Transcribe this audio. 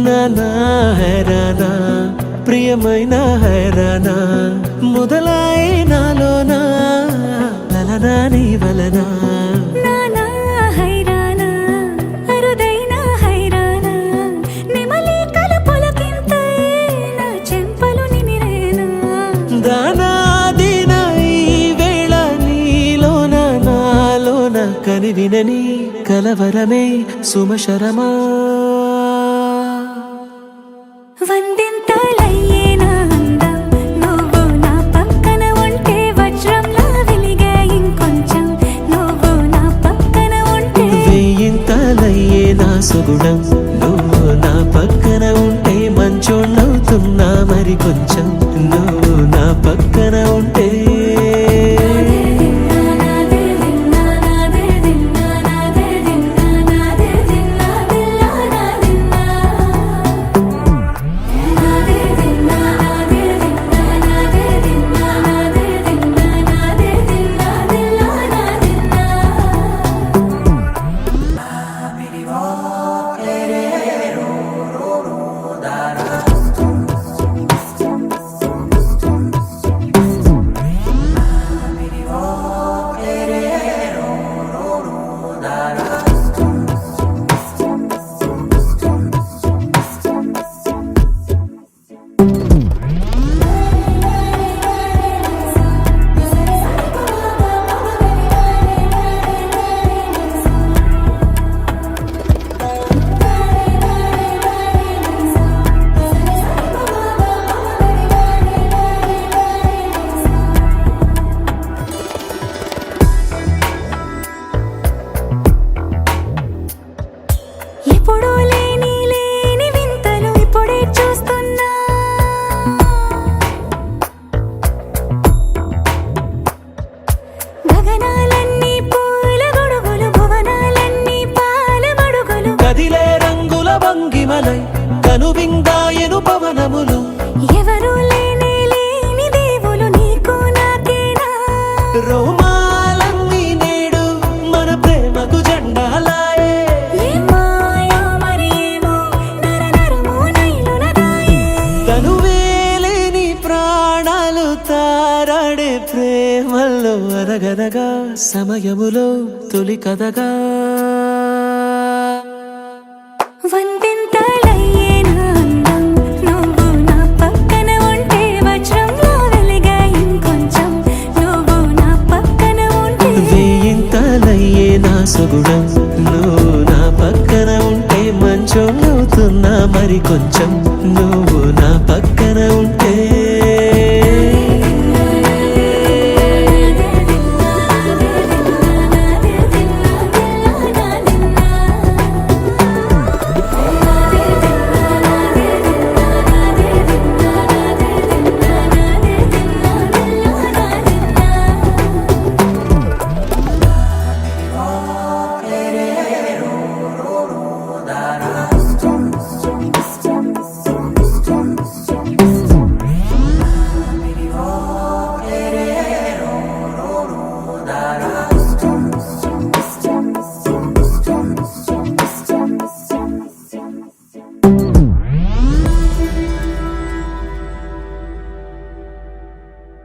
నానా హైరానా ప్రియమైన హైరానా మొదలాయి నాలోనా లలనా నీ వలనా నానా హైరానా అరుదైన హైరానా నెమలి కలుపులకింతై నా చెంపలు నిమిరేనా దానా దినా ఈ వేళ నీలోన నాలోన కనివినని కలవరమే సుమశరమా వందింతలయ్యేనా అందం నువ్వు నా పక్కన ఉంటే వజ్రంలా వెలిగే ఇంకొంచెం నువ్వు నా పక్కన ఉంటే వెయ్యింతలయ్యే నా సుగుణం నువ్వు నా పక్కన ఉంటే మంచోళ్ళవుతున్నా మరి కొంచెం నువ్వు నా పక్కన ఉంటే ఎప్పుడూ లేని వింతలు ఇప్పుడే చూస్తున్నా గగనాలన్నీ పూల గొడుగులు భువనాలన్నీ పాల గొడుగులు కదిలే రంగుల భంగిమలై కనువిందాయను పవనములు ఎవరు లేని దేవులు నీకు నాకేనా రోమాలన్నీ నేడు మన ప్రేమకు జెండాలాయే ఏ మాయో మరేమో నరనరమో నైలునదాయే తనువేలేని ప్రాణాలు తారాడే ప్రేమల్లో అరగనగా సమయములో తొలి కథగా వందింతలయ్యేనా అందం నువ్వు నా పక్కన ఉంటే వజ్రంలా వెలిగే ఇంకొంచెం నువ్వు నా పక్కన ఉంటే వెయ్యింతలయ్యే నా సుగుణం నువ్వు నా పక్కన ఉంటే మంచోళ్ళవుతున్నా మరి కొంచెం నువ్వు